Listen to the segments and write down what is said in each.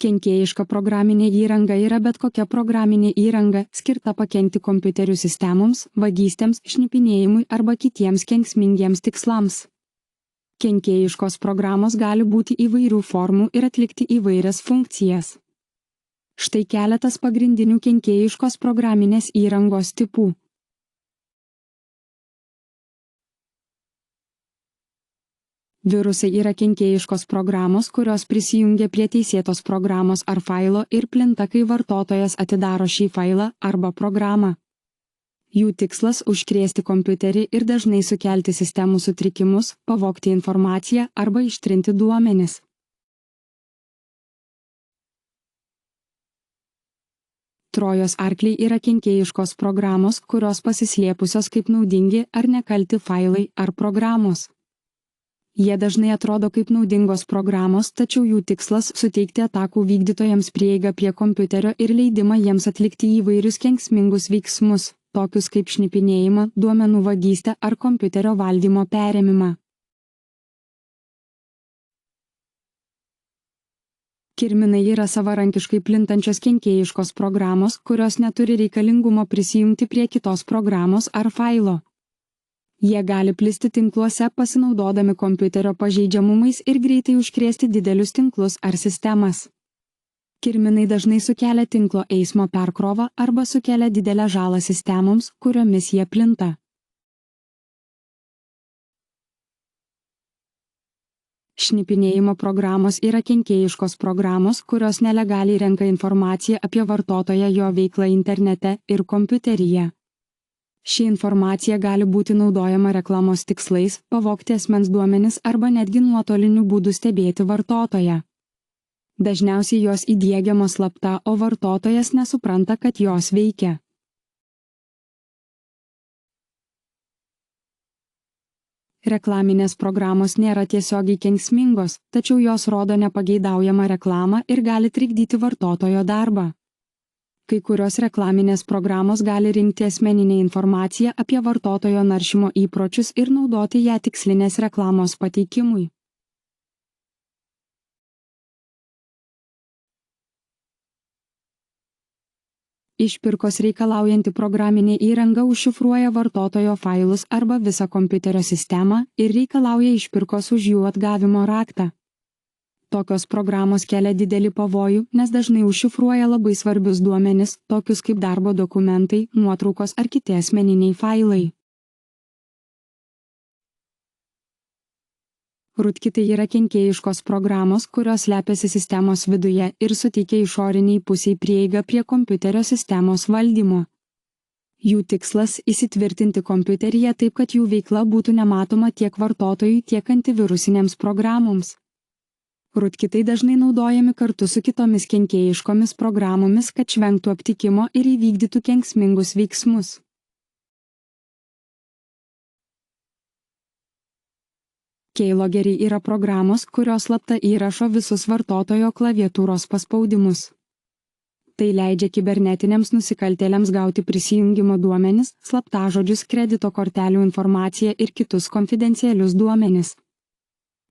Kenkėjiška programinė įranga yra bet kokia programinė įranga, skirta pakenkti kompiuterių sistemoms, vagystėms, šnipinėjimui arba kitiems kenksmingiems tikslams. Kenkėjiškos programos gali būti įvairių formų ir atlikti įvairias funkcijas. Štai keletas pagrindinių kenkėjiškos programinės įrangos tipų. Virusai yra kenkėjiškos programos, kurios prisijungia prie teisėtos programos ar failo ir plinta, kai vartotojas atidaro šį failą arba programą. Jų tikslas – užkrėsti kompiuterį ir dažnai sukelti sistemų sutrikimus, pavogti informaciją arba ištrinti duomenis. Trojos arkliai yra kenkėjiškos programos, kurios pasislėpusios kaip naudingi ar nekalti failai ar programos. Jie dažnai atrodo kaip naudingos programos, tačiau jų tikslas – suteikti atakų vykdytojams prieigą prie kompiuterio ir leidimą jiems atlikti įvairius kenksmingus veiksmus, tokius kaip šnipinėjimą, duomenų vagystę ar kompiuterio valdymo perėmimą. Kirminai yra savarankiškai plintančios kenkėjiškos programos, kurios neturi reikalingumo prisijungti prie kitos programos ar failo. Jie gali plisti tinkluose pasinaudodami kompiuterio pažeidžiamumais ir greitai užkrėsti didelius tinklus ar sistemas. Kirminai dažnai sukelia tinklo eismo perkrovą arba sukelia didelę žalą sistemoms, kuriomis jie plinta. Šnipinėjimo programos yra kenkėjiškos programos, kurios nelegaliai renka informaciją apie vartotoją, jo veiklą internete ir kompiuteryje. Ši informacija gali būti naudojama reklamos tikslais, pavogti asmens duomenis arba netgi nuotoliniu būdu stebėti vartotoją. Dažniausiai jos įdiegiamos slapta, o vartotojas nesupranta, kad jos veikia. Reklaminės programos nėra tiesiogiai kenksmingos, tačiau jos rodo nepageidaujamą reklamą ir gali trikdyti vartotojo darbą. Kai kurios reklaminės programos gali rinkti asmeninę informaciją apie vartotojo naršymo įpročius ir naudoti ją tikslinės reklamos pateikimui. Išpirkos reikalaujanti programinė įranga užšifruoja vartotojo failus arba visą kompiuterio sistemą ir reikalauja išpirkos už jų atgavimo raktą. Tokios programos kelia didelį pavojų, nes dažnai užšifruoja labai svarbius duomenis, tokius kaip darbo dokumentai, nuotraukos ar kiti asmeniniai failai. Rootkitai yra kenkėjiškos programos, kurios slepiasi sistemos viduje ir suteikia išoriniai pusiai prieigą prie kompiuterio sistemos valdymo. Jų tikslas – įsitvirtinti kompiuteryje taip, kad jų veikla būtų nematoma tiek vartotojui, tiek antivirusinėms programoms. Rootkitai dažnai naudojami kartu su kitomis kenkėjiškomis programomis, kad švengtų aptikimo ir įvykdytų kenksmingus veiksmus. Keylogeriai yra programos, kurios slapta įrašo visus vartotojo klaviatūros paspaudimus. Tai leidžia kibernetiniams nusikaltėliams gauti prisijungimo duomenis, slaptažodžius, kredito kortelių informaciją ir kitus konfidencialius duomenis.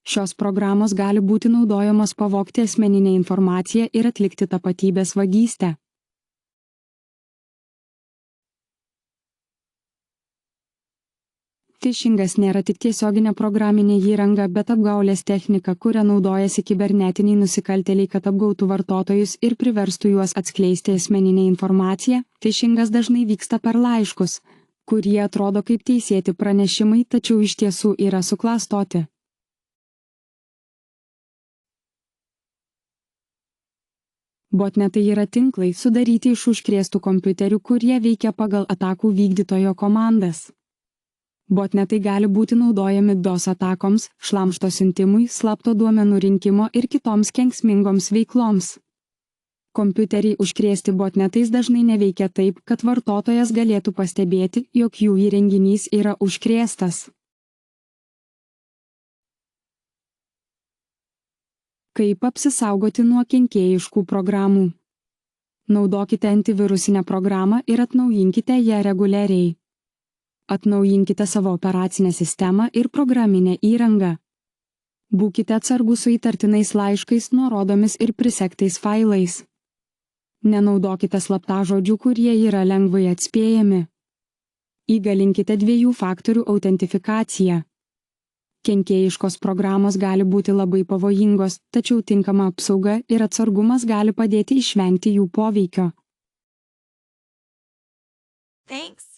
Šios programos gali būti naudojamos pavogti asmeninę informaciją ir atlikti tapatybės vagystę. Phishingas nėra tik tiesioginė programinė įranga, bet apgaulės technika, kuria naudojasi kibernetiniai nusikaltėliai, kad apgautų vartotojus ir priverstų juos atskleisti asmeninę informaciją. Phishingas dažnai vyksta per laiškus, kurie atrodo kaip teisėti pranešimai, tačiau iš tiesų yra suklastoti. Botnetai yra tinklai sudaryti iš užkrėstų kompiuterių, kurie veikia pagal atakų vykdytojo komandas. Botnetai gali būti naudojami DOS atakoms, šlamšto siuntimui, slapto duomenų rinkimo ir kitoms kenksmingoms veikloms. Kompiuteriai užkrėsti botnetais dažnai neveikia taip, kad vartotojas galėtų pastebėti, jog jų įrenginys yra užkrėstas. Kaip apsisaugoti nuo kenkėjiškų programų? Naudokite antivirusinę programą ir atnaujinkite ją reguliariai. Atnaujinkite savo operacinę sistemą ir programinę įrangą. Būkite atsargūs su įtartinais laiškais, nuorodomis ir prisegtais failais. Nenaudokite slaptažodžių, kurie yra lengvai atspėjami. Įgalinkite 2 faktorių autentifikaciją. Kenkėjiškos programos gali būti labai pavojingos, tačiau tinkama apsauga ir atsargumas gali padėti išvengti jų poveikio. Thanks.